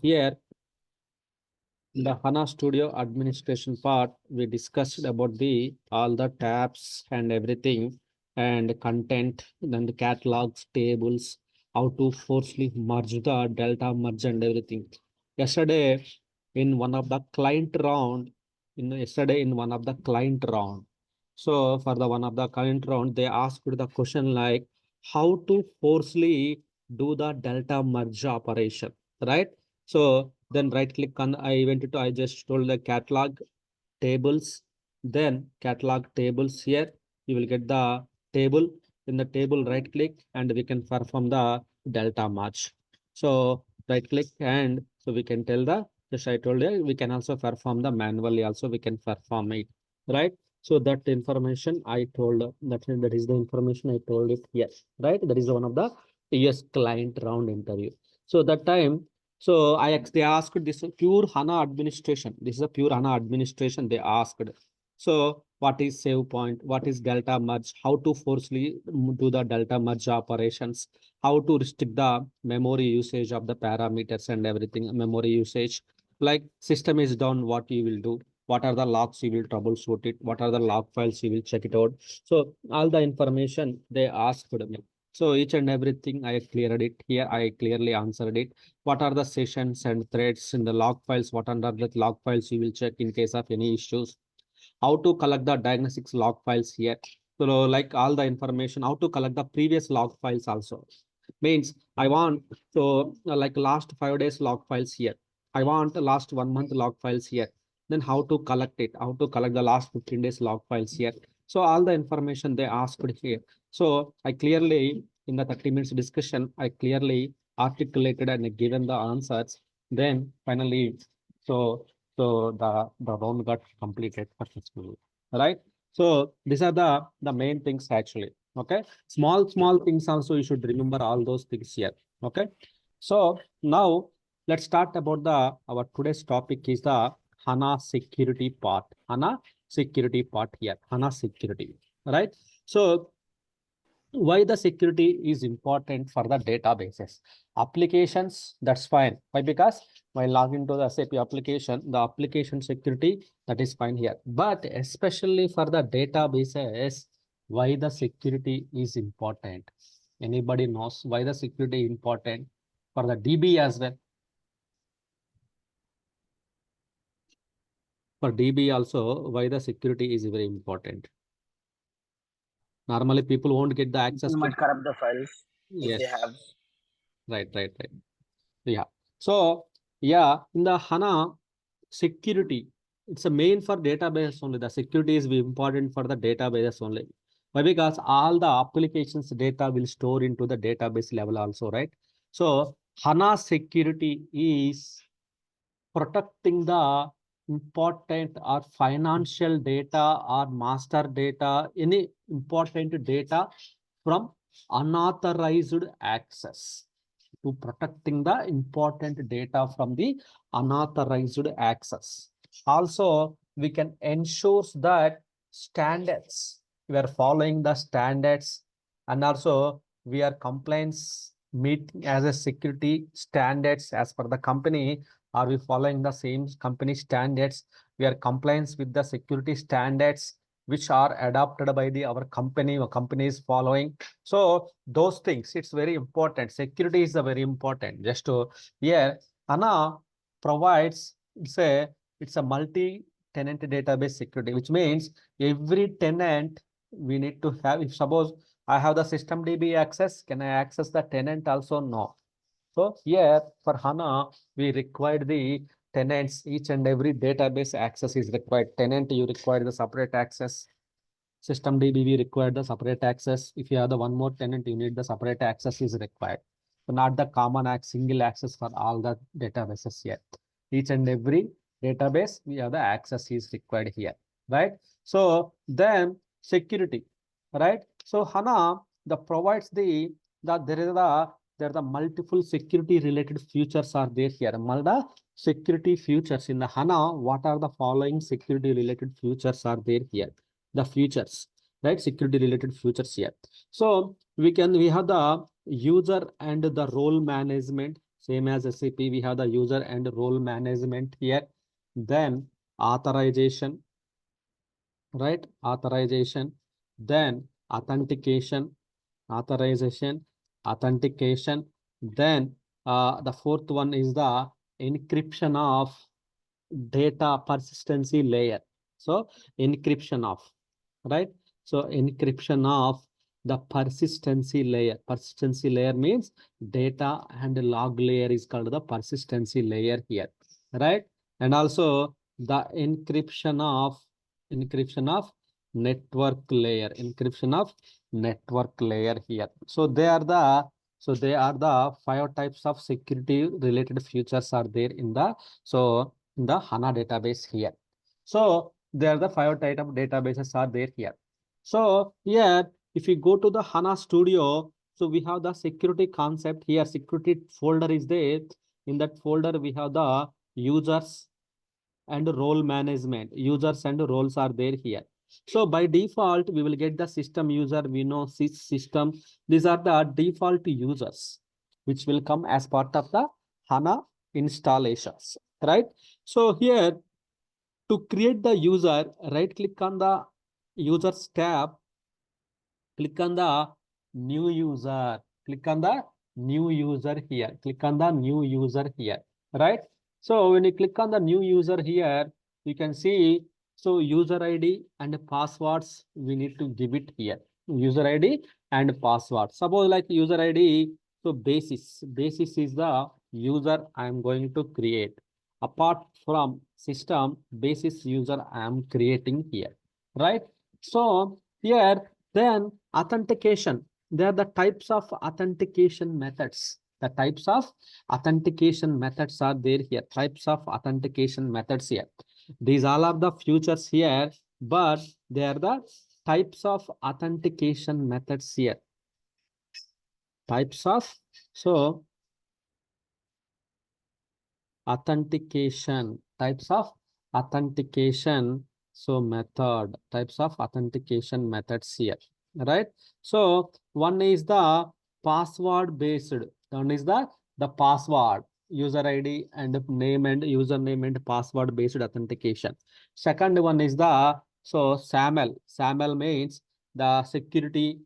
here in the HANA Studio administration part, we discussed about the all the tabs and everything and content, then the catalogs, tables, how to forcefully merge the delta merge and everything. Yesterday, in one of the client round, in one of the client round. So for the one of the client round, they asked the question like how to forcefully do the delta merge operation, right? So then right click on, I just told the catalog tables, then catalog tables here. You will get the table. In the table, right click and we can perform the delta merge. So right click and so we can tell the, just I told you, we can also perform the manually also we can perform it, right? So that information I told that is the information I told it. Yes, right. That is one of the yes client round interview. So that time so they asked this pure HANA administration. This is a pure HANA administration they asked. So what is save point? What is delta merge? How to forcefully do the delta merge operations? How to restrict the memory usage of the parameters and everything, memory usage. Like system is down, what you will do? What are the logs you will troubleshoot it? What are the log files you will check it out? So all the information they asked me. So each and everything I cleared it here. I clearly answered it. What are the sessions and threads in the log files? What are the log files you will check in case of any issues? How to collect the diagnostics log files here? So like all the information, how to collect the previous log files also. Means I want so like last 5 days log files here. I want the last 1 month log files here. Then how to collect it? How to collect the last 15 days log files here? So all the information they asked here. So I clearly in the 30 minutes discussion, I clearly articulated and given the answers. Then finally, so the round got completed successfully, right? So these are the main things actually. Okay, small things also you should remember all those things here. Okay, so now let's start about the our today's topic is the HANA security part. HANA security part here. HANA security, right? So why the security is important for the databases applications, that's fine. Why? Because when I log into the SAP application, the application security, that is fine here, but especially for the databases, why the security is important? Anybody knows why the security is important for the DB as well? For DB also, why the security is very important? Normally people won't get the access People to. might corrupt the files if they Yes, have. right. Yeah. So yeah, in the HANA security, it's a main for database only. The security is important for the database only. Why? Because all the applications data will store into the database level also, right? So HANA security is protecting the important or financial data or master data, any important data from unauthorized access, to protecting the important data from the unauthorized access. Also, we can ensure that standards, we are following the standards, and also we are compliance meeting as a security standards as per the company. Are we following the same company standards? We are compliance with the security standards which are adopted by the our company or company is following. So those things, it's very important. Security is a very important. Just to here, HANA provides it's a multi-tenant database security, which means every tenant we need to have. If suppose I have the system DB access, can I access the tenant also? No. So here for HANA, we required the tenants, each and every database access is required. Tenant, you require the separate access. System DB, we require the separate access. If you have the one more tenant, you need the separate access is required. So not the common single access for all the databases yet. Each and every database, we have the access is required here, right? So then security, right? So HANA the provides the there are the multiple security related features are there here. The security features in the HANA, what are the following security related features are there here? The features, right? Security related features here. So we have the user and the role management. Same as SAP, we have the user and role management here. Then authorization, right? Authorization, then authentication, authorization, authentication. Then the fourth one is the encryption of data persistency layer. So encryption of, right? So encryption of the persistency layer. Persistency layer means data and log layer is called the persistency layer here, right? And also the encryption of network layer, encryption of network layer here. So they are the five types of security related features are there in the in the HANA database here. So there are the five type of databases are there here. So here, if you go to the HANA Studio, so we have the security concept here. Security folder is there. In that folder, we have the users and role management. Users and roles are there here. So by default, we will get the system user. We know system. These are the default users, which will come as part of the HANA installations, right? So here, to create the user, right click on the users tab, click on the new user, click on the new user here, click on the new user here, right? So when you click on the new user here, you can see, so user ID and passwords, we need to give it here. User ID and password. Suppose like user ID, so basis is the user I am going to create. Apart from system, basis user I am creating here, right? So here, then authentication. There are the types of authentication methods. The types of authentication methods are there here. Types of authentication methods here. These all are the features here, but they are the types of authentication methods here. Types of, so authentication, types of authentication, so method, types of authentication methods here, right? So one is the password based, one is the password, user ID and name and username and password based authentication. Second one is the, so SAML means the security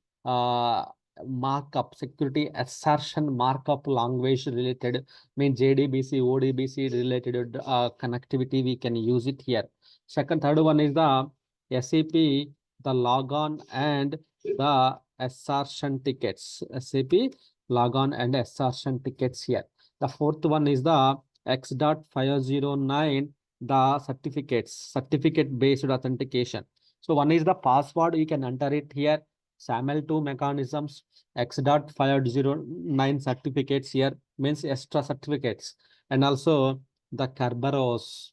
markup, security assertion markup language related, mean JDBC, ODBC related connectivity, we can use it here. Third one is the SAP, the logon and the assertion tickets. SAP logon and assertion tickets here. The fourth one is the X.509, the certificate based authentication. So one is the password, you can enter it here. SAML2 mechanisms, X.509 certificates here, means extra certificates, and also the Kerberos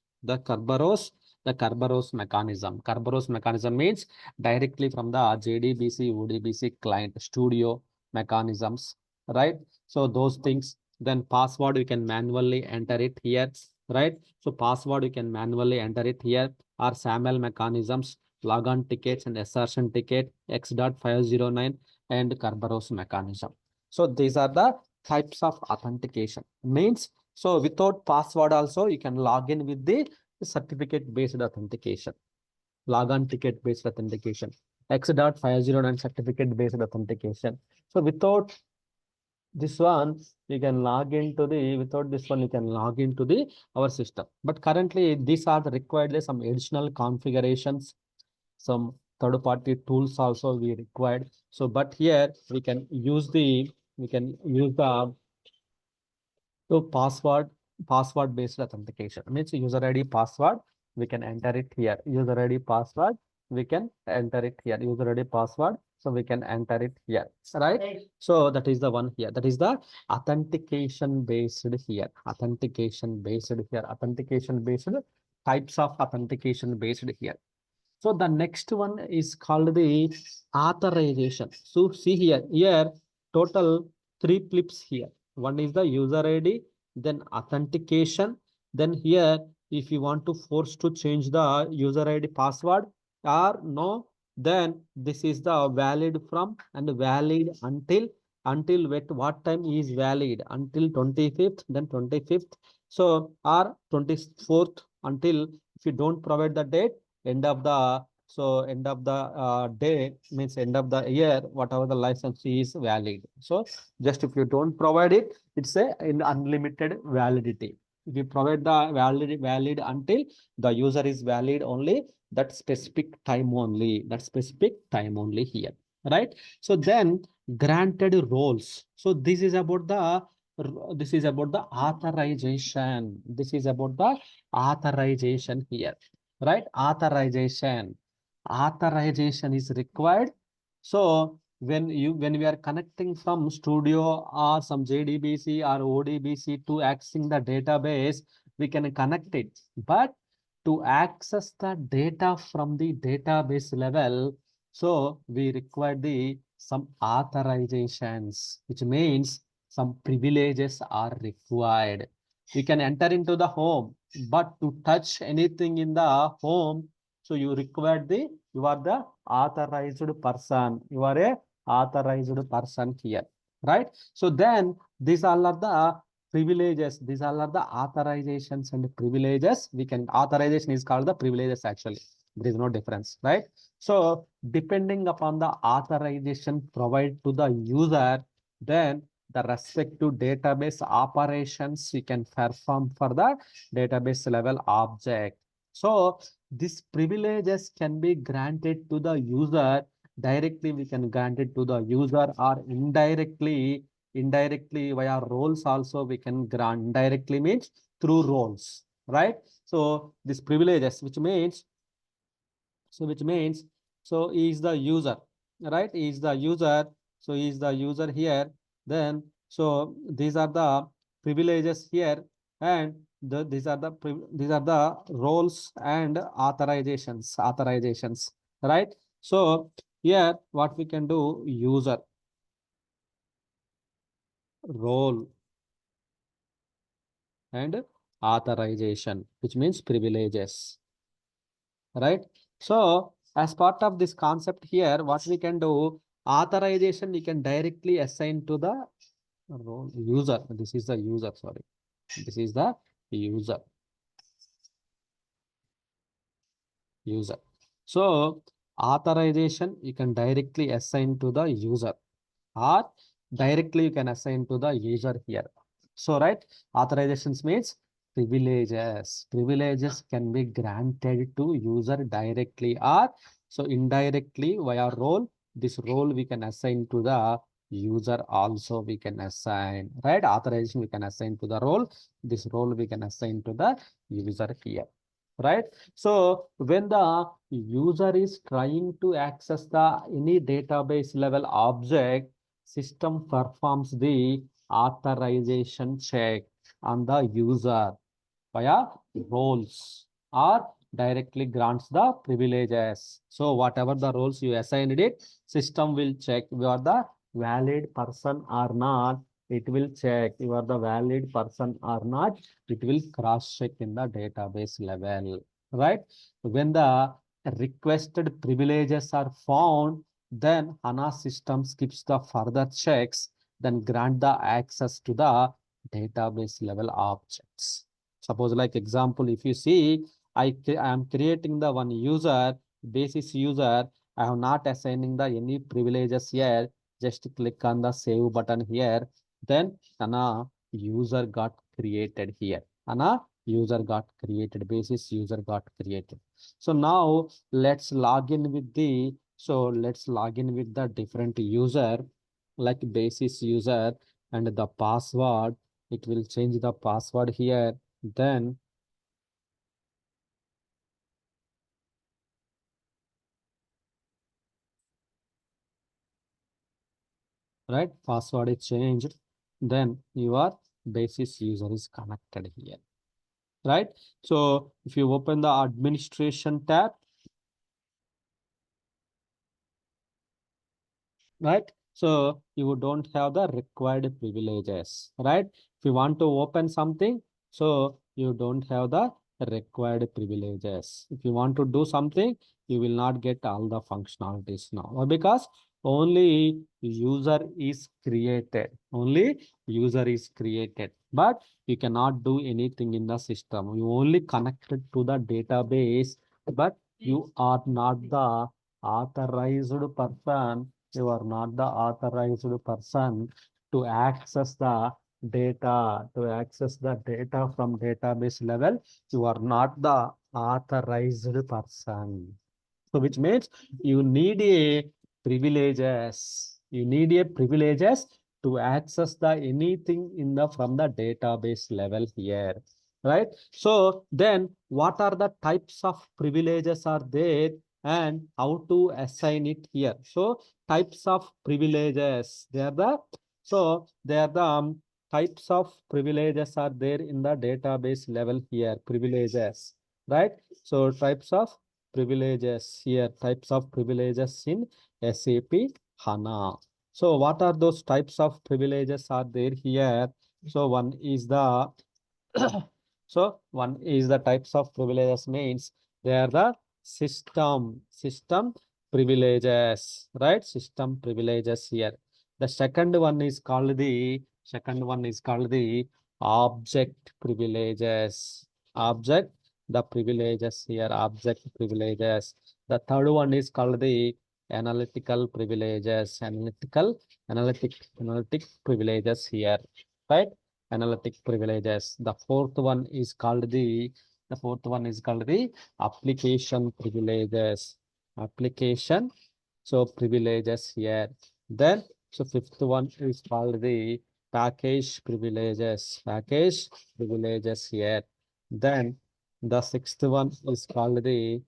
mechanism. Kerberos mechanism means directly from the JDBC, ODBC client studio mechanisms, right? So those things. Then password, you can manually enter it here, right? So password, you can manually enter it here, or SAML mechanisms, logon tickets and assertion ticket, X.509 and Kerberos mechanism. So these are the types of authentication. Means, so without password also, you can log in with the certificate based authentication, logon ticket based authentication, X.509 certificate based authentication. So without this one, you can log into the, without this one, you can log into the our system. But currently, these are the required some additional configurations, some third party tools also we required. So but here we can use the, so password based authentication, means user ID password, we can enter it here. User ID password, we can enter it here. User ID password, so we can enter it here, right? So that is the one here. That is the authentication based here. Authentication based here. Authentication based, types of authentication based here. So the next one is called the authorization. So see here total three flips here. One is the user ID, then authentication. Then here, if you want to force to change the user ID password or no, then this is the valid from and valid until until what time is valid until 25th, then 25th, so or 24th, until if you don't provide the date, end of the, so end of the day means end of the year, whatever the license is valid. So just if you don't provide it, it's a in unlimited validity. If you provide the valid until the user is valid only, that specific time only, that specific time only here, right? So then granted roles. So this is about the, this is about the authorization. This is about the authorization here, right? Authorization. Authorization is required. So when we are connecting from studio or some JDBC or ODBC to accessing the database, we can connect it. But to access the data from the database level, so we require the some authorizations, which means some privileges are required. You can enter into the home, but to touch anything in the home, so you require the, you are the authorized person. You are a authorized person here, right? So then these all are the privileges. These all are the authorizations and privileges. We can, authorization is called the privileges actually. There is no difference, right? So depending upon the authorization provided to the user, then the respective database operations we can perform for the database level object. So these privileges can be granted to the user directly. We can grant it to the user, or indirectly. Indirectly via roles also we can grant. Indirectly means through roles, right? So these privileges, which means, so which means, so he is the user, right? He is the user. So he is the user here. Then so these are the privileges here, and these are the these are the roles and authorizations, right? So here what we can do, user, role, and authorization, which means privileges, right? So as part of this concept here, what we can do, authorization we can directly assign to the role user. This is the user, sorry. This is the user. User. So authorization you can directly assign to the user, or directly you can assign to the user here. So right, authorizations means privileges. Privileges can be granted to user directly or so indirectly via role. This role we can assign to the user also, we can assign, right? Authorization we can assign to the role. This role we can assign to the user here, right? So when the user is trying to access the any database level object, system performs the authorization check on the user via roles, or directly grants the privileges. So whatever the roles you assigned it, system will check you are the valid person or not. It will check you are the valid person or not. It will cross check in the database level, right? When the requested privileges are found, then HANA system skips the further checks, then grant the access to the database level objects. Suppose like example, if you see, I am creating the one user, basis user. I have not assigning the any privileges here. Just click on the save button here. Then HANA user got created here. HANA user got created, basis user got created. So now let's log in with the, so let's log in with the different user, like basis user, and the password. It will change the password here. Then right, password is changed. Then your basis user is connected here, right? So if you open the administration tab, right? So you don't have the required privileges, right? If you want to open something, so you don't have the required privileges. If you want to do something, you will not get all the functionalities now. Why? Because only user is created. Only user is created. But you cannot do anything in the system. You only connected to the database, but you are not the authorized person. You are not the authorized person to access the data, from database level. You are not the authorized person. So which means you need a privileges. You need a privileges to access the anything in the from the database level here. Right. So then what are the types of privileges are there and how to assign it here? So types of privileges. They are the types of privileges are there in the database level here. Privileges. Right. So types of privileges here, types of privileges in SAP HANA. So what are those types of privileges are there here? So one is the one is the types of privileges means they are the system privileges, right? System privileges here. The second one is called the object privileges. Object the privileges here, object privileges. The third one is called the analytical privileges, analytic privileges here, right? Analytic privileges. The fourth one is called the application privileges. Application, so privileges here. Then, so fifth one is called the package privileges. Package privileges here. Then the sixth one is called the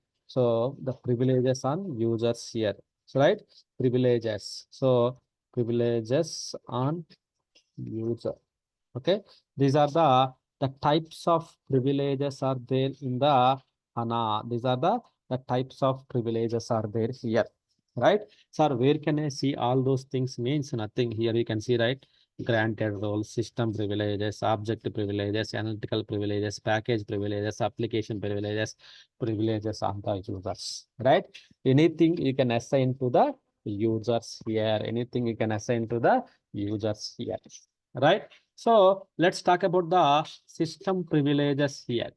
privileges on users here. So right, privileges. So privileges on user. Okay, these are the types of privileges are there in the HANA. These are the types of privileges are there here, right? Sir, where can I see all those things? Means nothing. Here you can see, right? Granted roles, system privileges, object privileges, analytical privileges, package privileges, application privileges, privileges on the users, right? Anything you can assign to the users here. Anything you can assign to the users here, right? So let's talk about the system privileges here.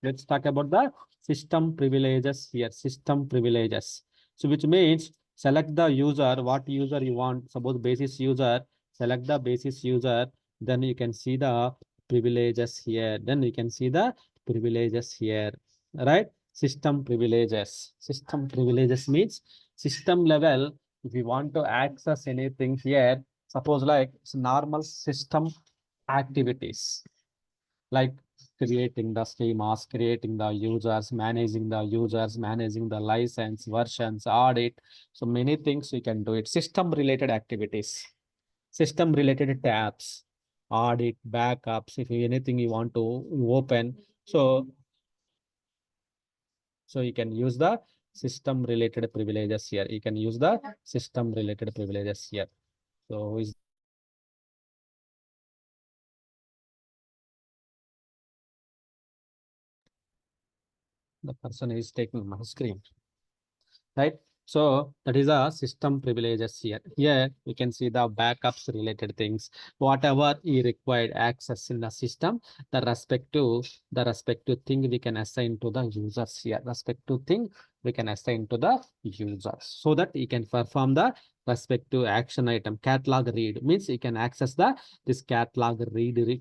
Let's talk about the system privileges here. System privileges. So which means select the user, what user you want. Suppose basis user, select the basis user. Then you can see the privileges here. Then you can see the privileges here, right? System privileges. System privileges means system level. If you want to access anything here, suppose like it's normal system activities like creating the schemas, creating the users, managing the license, versions, audit. So many things you can do it. System related activities, system related tabs, audit, backups, if anything you want to open. So you can use the system related privileges here. You can use the system related privileges here. So is the person is taking my screen, right? So that is a system privileges here. Here you can see the backups related things, whatever you required access in the system, the respective thing we can assign to the users here. Respective thing we can assign to the users so that you can perform the respective action item. Catalog read means you can access this catalog related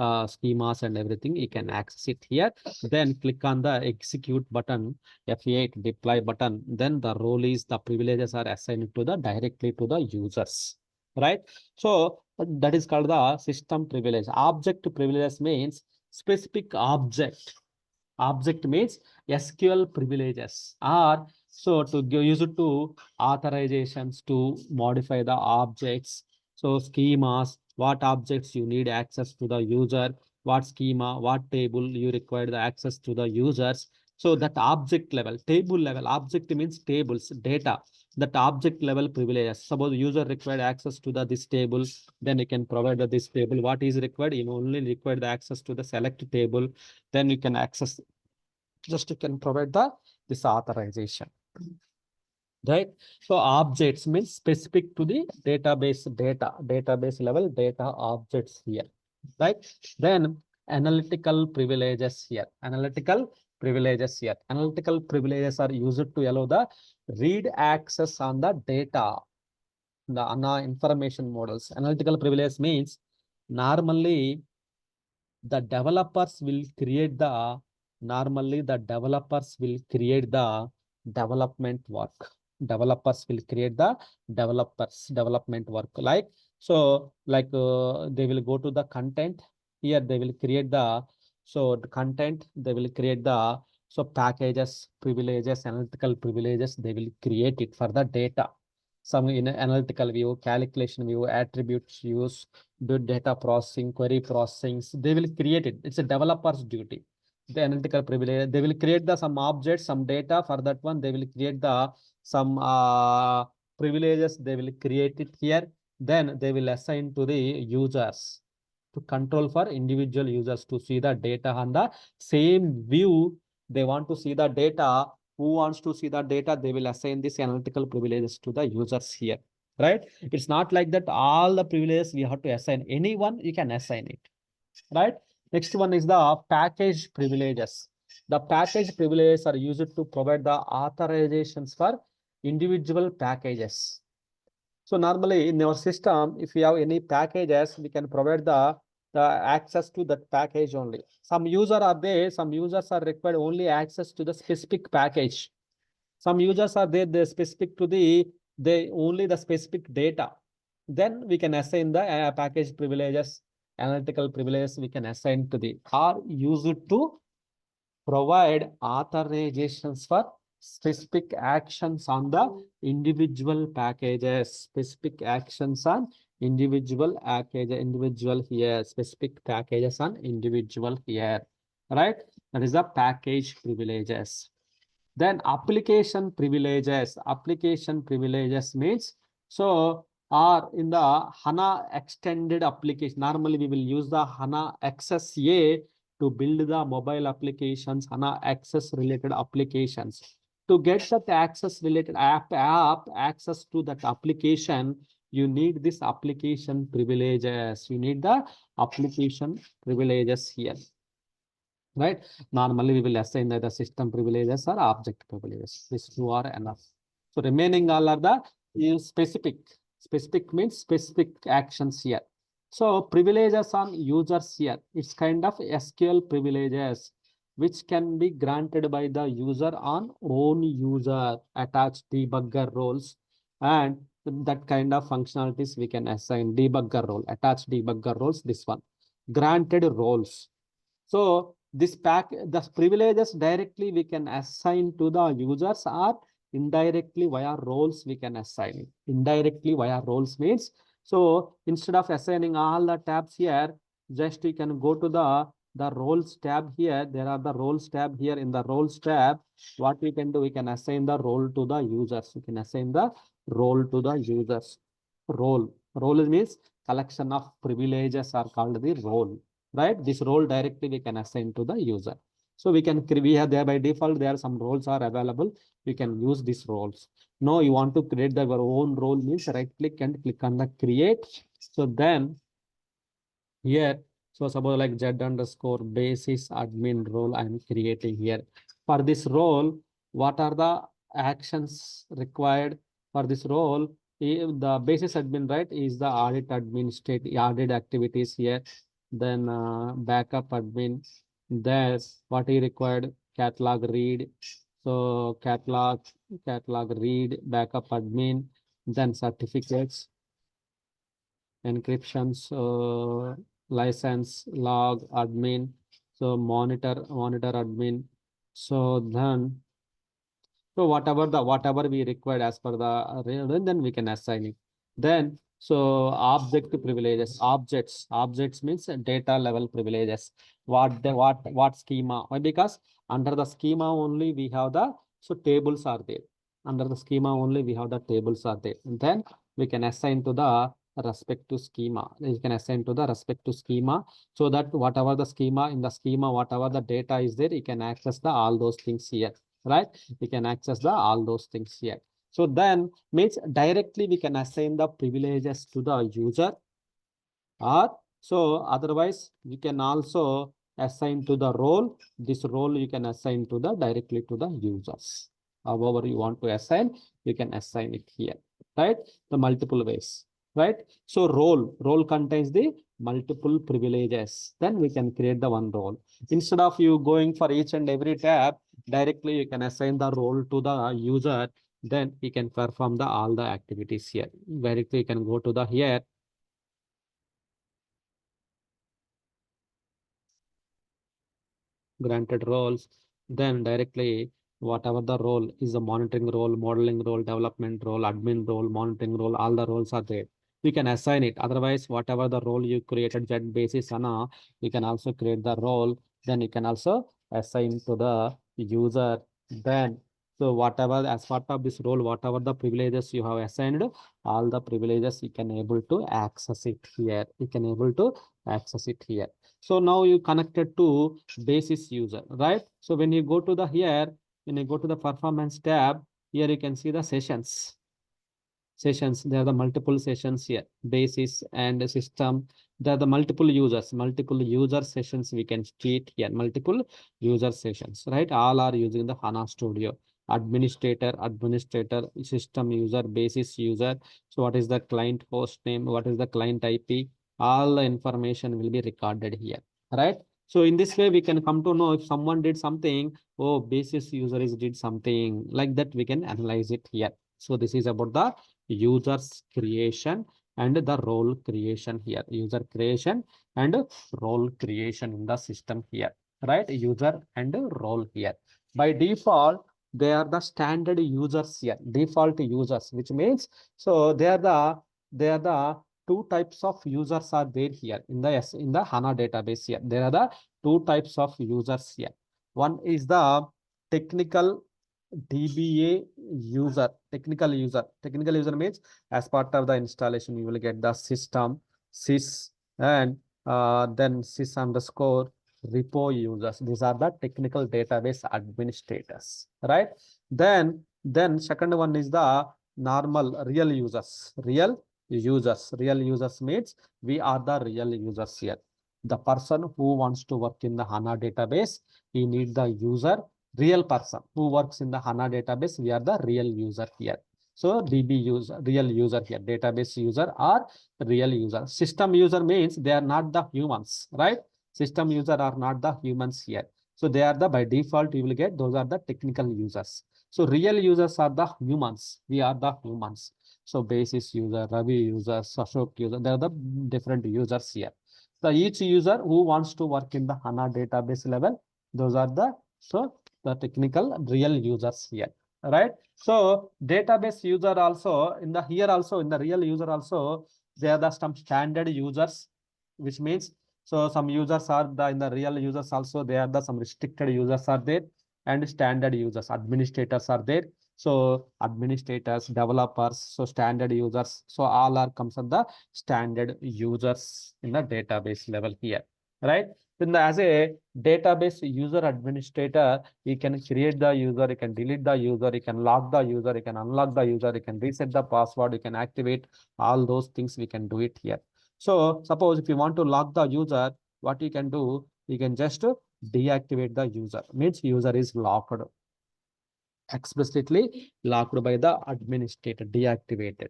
schemas and everything. You can access it here. Then click on the execute button, F8 deploy button. Then the role is the privileges are assigned to the directly to the users, right? So that is called the system privilege. Object privileges means specific object. Object means SQL privileges or so to use it to authorizations to modify the objects. So schemas, what objects you need access to the user, what schema, what table you require the access to the users. So that object level, table level, object means tables, data. That object level privileges. Suppose user required access to this table, then you can provide this table. What is required? You only require the access to the select table. Then you can access, just you can provide this authorization. right? So objects means specific to the database level data objects here, right? Then analytical privileges here, analytical privileges are used to allow the read access on the data, the information models. Analytical privilege means normally the developers will create the development work. Developers will create the development work. Like so, like they will go to the content here. They will create the the content. They will create the packages, privileges, analytical privileges. They will create it for the data. Some in analytical view, calculation view, attributes use, do data processing, query processing. They will create it. It's a developer's duty. The analytical privilege, they will create the some objects, some data. For that one, they will create the some privileges. They will create it here. Then they will assign to the users to control for individual users to see the data on the same view. They want to see the data. Who wants to see the data? They will assign this analytical privileges to the users here, right? It's not like that all the privileges we have to assign. Anyone, you can assign it, right? Next one is the package privileges. The package privileges are used to provide the authorizations for individual packages. So normally in our system, if we have any packages, we can provide the access to that package only. Some users are there, some users are required only access to the specific package. Some users are there, they specific to the only the specific data. Then we can assign the package privileges, analytical privileges we can assign to the are used to provide authorizations for specific actions on the individual packages, specific actions on individual package, individual here, specific packages on individual here, right? That is the package privileges. Then application privileges. Application privileges means so are in the HANA extended application. Normally we will use the HANA XSA to build the mobile applications, HANA access related applications. To get that access related app access to that application, you need this application privileges. You need the application privileges here, right? Normally we will assign the system privileges or object privileges. These two are enough. So remaining all are the specific. Specific means specific actions here. So privileges on users here. It's kind of SQL privileges which can be granted by the user on own user, attached debugger roles, and that kind of functionalities we can assign debugger role, attached debugger roles, this one. Granted roles. So this the privileges directly we can assign to the users or indirectly via roles we can assign it. Indirectly via roles means, so instead of assigning all the tabs here, just you can go to the roles tab here. There are the roles tab here. In the roles tab, what we can do, we can assign the role to the users. We can assign the role to the users. Role means collection of privileges are called the role, right? This role directly we can assign to the user. So we have there by default, there are some roles are available. We can use these roles. No, you want to create your own role means right click and click on the create. So then here, so suppose like Z_basis admin role I'm creating here. For this role, what are the actions required for this role? The basis admin, right, is the audit administrative audit activities here. Then backup admin. There's what is required, catalog read. So catalog read, backup admin, then certificates, encryptions, license, log, admin, so monitor admin. So then, so whatever we required as per the then we can assign it. Then so object privileges, objects means data level privileges. What schema? Why? Because under the schema only we have the tables are there. Under the schema only we have the tables are there. And then we can assign to the respective schema. You can assign to the respective schema, so that whatever the schema in the schema, whatever the data is there, you can access the all those things here, right? We can access the all those things here. So then means directly we can assign the privileges to the user, or so otherwise you can also assign to the role. This role you can assign to the directly to the users. However you want to assign, you can assign it here, right? The multiple ways, right? So role contains the multiple privileges. Then we can create the one role. Instead of you going for each and every tab, directly you can assign the role to the user. Then he can perform the all the activities here. Directly you can go to the here. Granted roles, then directly whatever the role is, a monitoring role, modeling role, development role, admin role, monitoring role, all the roles are there. We can assign it. Otherwise, whatever the role you created that basis HANA, you can also create the role. Then you can also assign to the user. Then so whatever as part of this role, whatever the privileges you have assigned, all the privileges you can able to access it here. You can able to access it here. So now you connected to basis user, right? So when you go to the here, when you go to the performance tab, here you can see the sessions. There are the multiple sessions here, basis and system. There are the multiple user sessions we can treat here, multiple user sessions, right? All are using the HANA Studio. Administrator, system user, basis user. So what is the client host name? What is the client IP? All the information will be recorded here, right? So in this way, we can come to know if someone did something, oh, basis user is did something like that, we can analyze it here. So this is about the users creation and the role creation here. User creation and role creation in the system here, right? User and role here. By default, they are the standard users here, default users, which means so they are the two types of users are there here in the HANA database here. There are the two types of users here. One is the technical DBA user, technical user. Technical user means as part of the installation, you will get the system, sys, and then sys underscore repo users. These are the technical database administrators, right? Then second one is the normal real users. Real users means we are the real users here. The person who wants to work in the HANA database, he need the user, real person who works in the HANA database. We are the real user here. So DB user, real user here, database user or real user. System user means they are not the humans, right? System user are not the humans here. So they are the, by default, you will get, those are the technical users. So real users are the humans. We are the humans. So basis user, Ravi user, Ashok user, they are the different users here. So each user who wants to work in the HANA database level, those are the, so the technical real users here, right? So database user also in the here also in the real user also, they are the some standard users, which means so some users are the in the real users also, they are the some restricted users are there, and standard users, administrators are there. So administrators, developers, so standard users, so all are comes at the standard users in the database level here, right? Then as a database user administrator, you can create the user, you can delete the user, you can lock the user, you can unlock the user, you can reset the password, you can activate all those things, we can do it here. So suppose if you want to lock the user, what you can do, you can just deactivate the user, means user is locked, explicitly locked by the administrator, deactivated,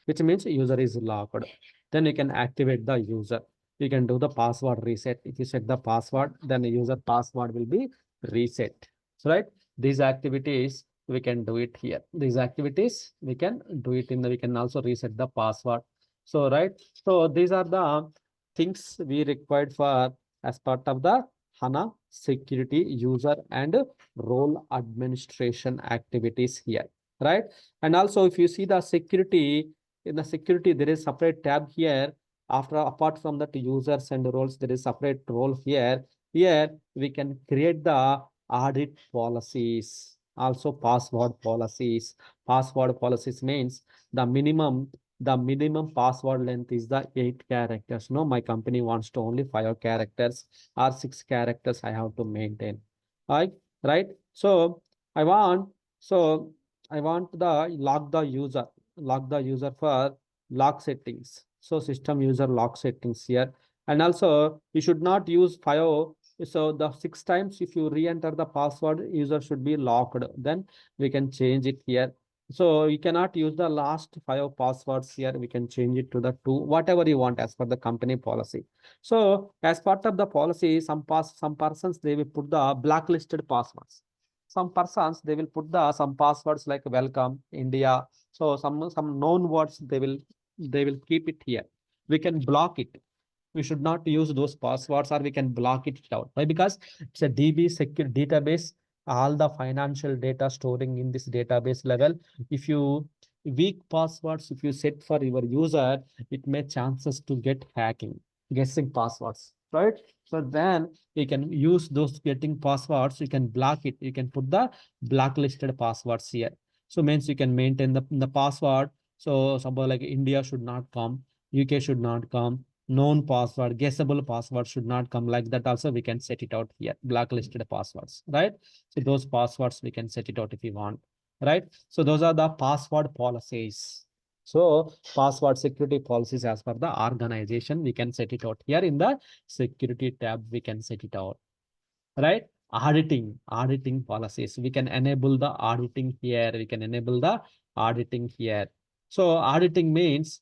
which means user is locked. Then you can activate the user. You can do the password reset. If you set the password, then the user password will be reset. So, right? These activities we can do it here. These activities we can do it in the, we can also reset the password. So, right? So these are the things we required for as part of the HANA security user and role administration activities here, right? And also if you see the security, in the security, there is separate tab here. After apart from that users and roles, there is separate role here. Here we can create the audit policies, also password policies. Password policies means the minimum password length is the 8 characters. No, my company wants to only 5 characters or 6 characters I have to maintain. Right? So I want, so I want the lock the user for lock settings. So system user lock settings here. And also you should not use FIO. So the 6 times if you re-enter the password, user should be locked. Then we can change it here. So you cannot use the last 5 passwords here. We can change it to the 2, whatever you want as per the company policy. So as part of the policy, some persons they will put the blacklisted passwords. Some persons they will put the some passwords like welcome India. So some known words they will keep it here. We can block it. We should not use those passwords, or we can block it out. Why? Because it's a DB secure database. All the financial data storing in this database level. If you weak passwords, if you set for your user, it may chances to get hacking, guessing passwords, right? So then you can use those getting passwords. You can block it. You can put the blacklisted passwords here. So means you can maintain the password. So suppose like India should not come, UK should not come, known password, guessable password should not come, like that also we can set it out here, blacklisted passwords, right? So those passwords we can set it out if you want, right? So those are the password policies. So password security policies as per the organization, we can set it out here in the security tab, we can set it out, right? Auditing policies, we can enable the auditing here, we can enable the auditing here. So auditing means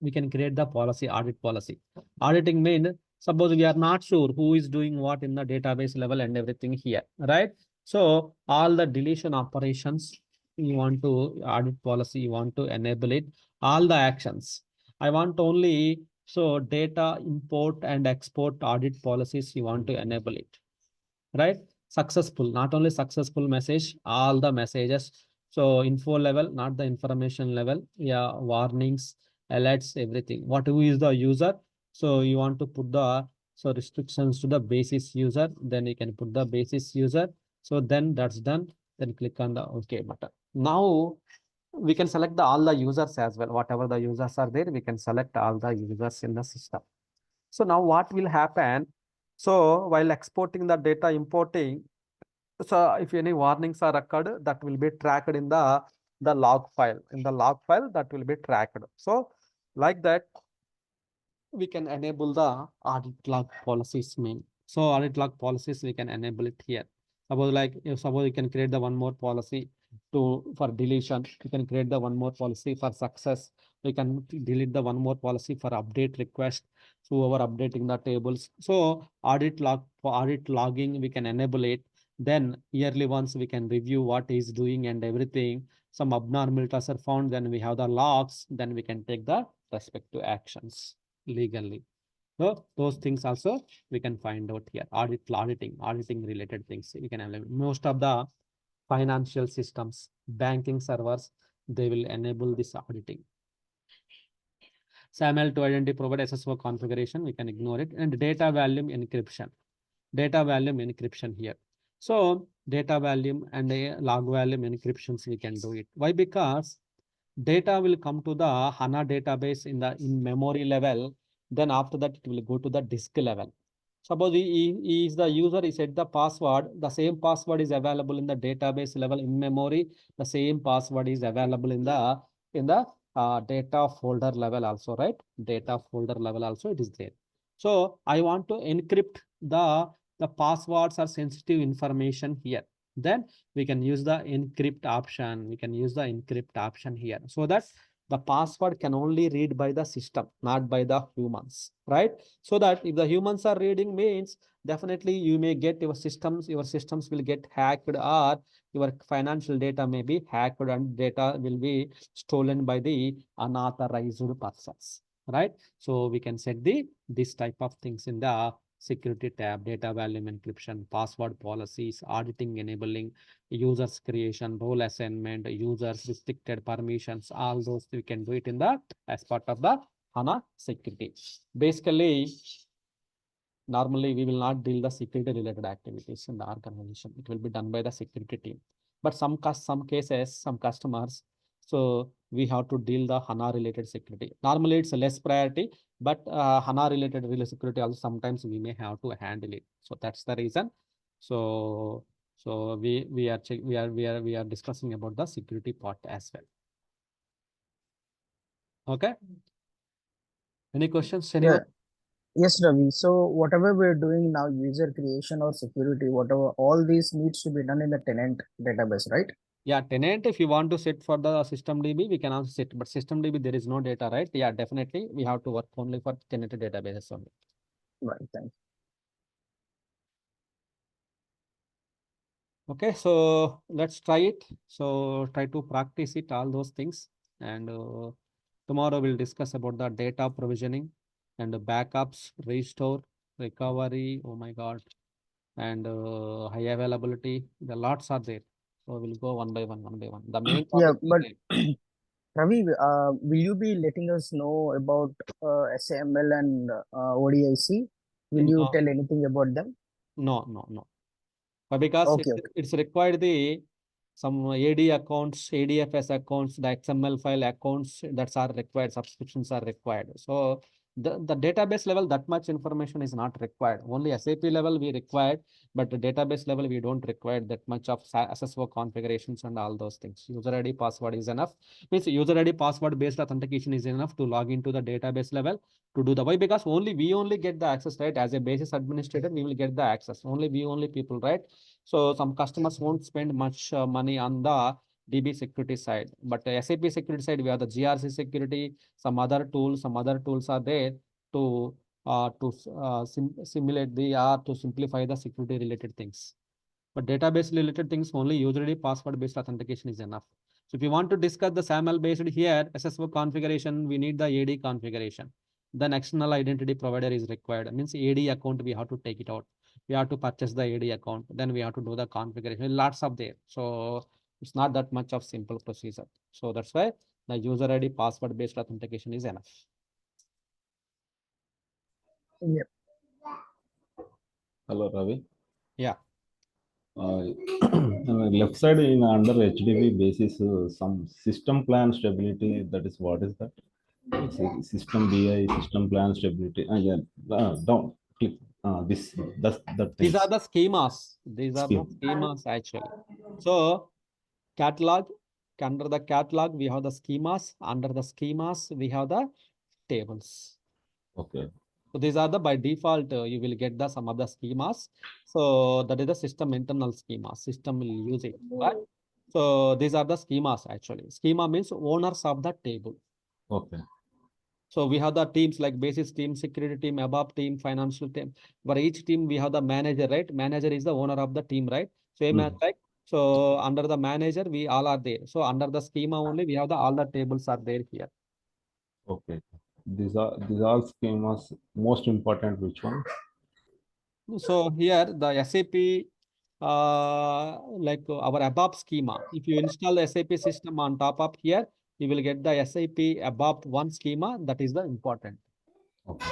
we can create the policy, audit policy. Auditing mean, suppose we are not sure who is doing what in the database level and everything here, right? So all the deletion operations, you want to audit policy, you want to enable it, all the actions. I want only, so data import and export audit policies, you want to enable it, right? Successful, not only successful message, all the messages. So info level, not the information level. Yeah, warnings, alerts, everything. What who is the user? So you want to put the so restrictions to the basis user, then you can put the basis user. So then that's done. Then click on the OK button. Now we can select the all the users as well. Whatever the users are there, we can select all the users in the system. So now what will happen? So while exporting the data, importing, so if any warnings are occurred, that will be tracked in the log file. In the log file, that will be tracked. So like that, we can enable the audit log policies main. So audit log policies, we can enable it here. Suppose like if suppose you can create the one more policy to for deletion, you can create the one more policy for success. We can delete the one more policy for update request. So over updating the tables. So audit log for audit logging, we can enable it. Then yearly once we can review what is doing and everything. Some abnormalities are found, then we have the logs, then we can take the respective actions legally. So those things also we can find out here. Auditing related things. We can have most of the financial systems, banking servers, they will enable this auditing. SAML to identity provide SSO configuration, we can ignore it. And data volume encryption. Data volume encryption here. So data volume and log volume encryptions, we can do it. Why? Because data will come to the HANA database in memory level. Then after that, it will go to the disk level. Suppose he is the user, he set the password, the same password is available in the database level in memory. The same password is available in the data folder level also, right? Data folder level also it is there. So I want to encrypt the passwords or sensitive information here. Then we can use the encrypt option. We can use the encrypt option here, so that the password can only read by the system, not by the humans, right? So that if the humans are reading means definitely you may get your systems will get hacked, or your financial data may be hacked and data will be stolen by the unauthorized persons, right? So we can set this type of things in the security tab, data volume encryption, password policies, auditing enabling, users creation, role assignment, users restricted permissions, all those we can do it in the as part of the HANA security. Basically, normally we will not deal the security related activities in the organization. It will be done by the security team. But some cases, some customers, so we have to deal the HANA related security. Normally it's a less priority, but HANA related security also sometimes we may have to handle it. So that's the reason. So So we are discussing about the security part as well. Okay. Any questions, anyone? Yes, Ravi. So whatever we're doing now, user creation or security, whatever, all these needs to be done in the tenant database, right? Yeah, tenant, if you want to set for the system DB, we can also set, but system DB, there is no data, right? Yeah, definitely. We have to work only for tenant databases only. Right. Thanks. Okay, so let's try it. So try to practice it, all those things. And tomorrow we'll discuss about the data provisioning and the backups, restore, recovery. Oh my God. And high availability. The lots are there. So we'll go one by one, one by one. The main Yeah, topics are but there. Ravi, will you be letting us know about SAML and ODIC? Will you No, tell anything about them? no. But because Okay, okay. it's required the some AD accounts, ADFS accounts, the XML file accounts that are required, subscriptions are required. So the database level, that much information is not required. Only SAP level we required, but the database level we don't require that much of SSO configurations and all those things. User ID password is enough. Means user ID password based authentication is enough to log into the database level to do the why, because we only get the access, right? As a basis administrator, we will get the access. Only people, right? So some customers won't spend much money on the DB security side, but SAP security side, we have the GRC security, some other tools are there to simulate the to simplify the security related things. But database related things, only user ID password based authentication is enough. So if you want to discuss the SAML based here, SSO configuration, we need the AD configuration. Then external identity provider is required. Means AD account, we have to take it out. We have to purchase the AD account. Then we have to do the configuration. Lots of there. So it's not that much of simple procedure. So that's why the user ID password based authentication is enough. Yeah. Hello, Ravi. Yeah. Left side in under HDB basis, some system plan stability. That is what is that? System BI, system plan stability. Yeah, down. Click. This that These things. are the schemas. These are the Scheme. schemas actually. So catalog, under the catalog, we have the schemas. Under the schemas, we have the tables. Okay. So these are the by default, you will get the some of the schemas. So that is the system internal schema. System will use it. Right? So these are the schemas actually. Schema means owners of the table. Okay. So we have the teams like basis team, security team, ABAP team, financial team. For each team, we have the manager, right? Manager is the owner of the team, right? Same as like, so under the manager, we all are there. So under the schema only, we have the all the tables are there here. Okay. These are schemas. Most important, which one? So here the SAP, like our ABAP schema. If you install the SAP system on top of here, you will get the SAP ABAP one schema. That is the important. Okay.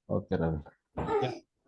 Okay, Ravi. Yeah.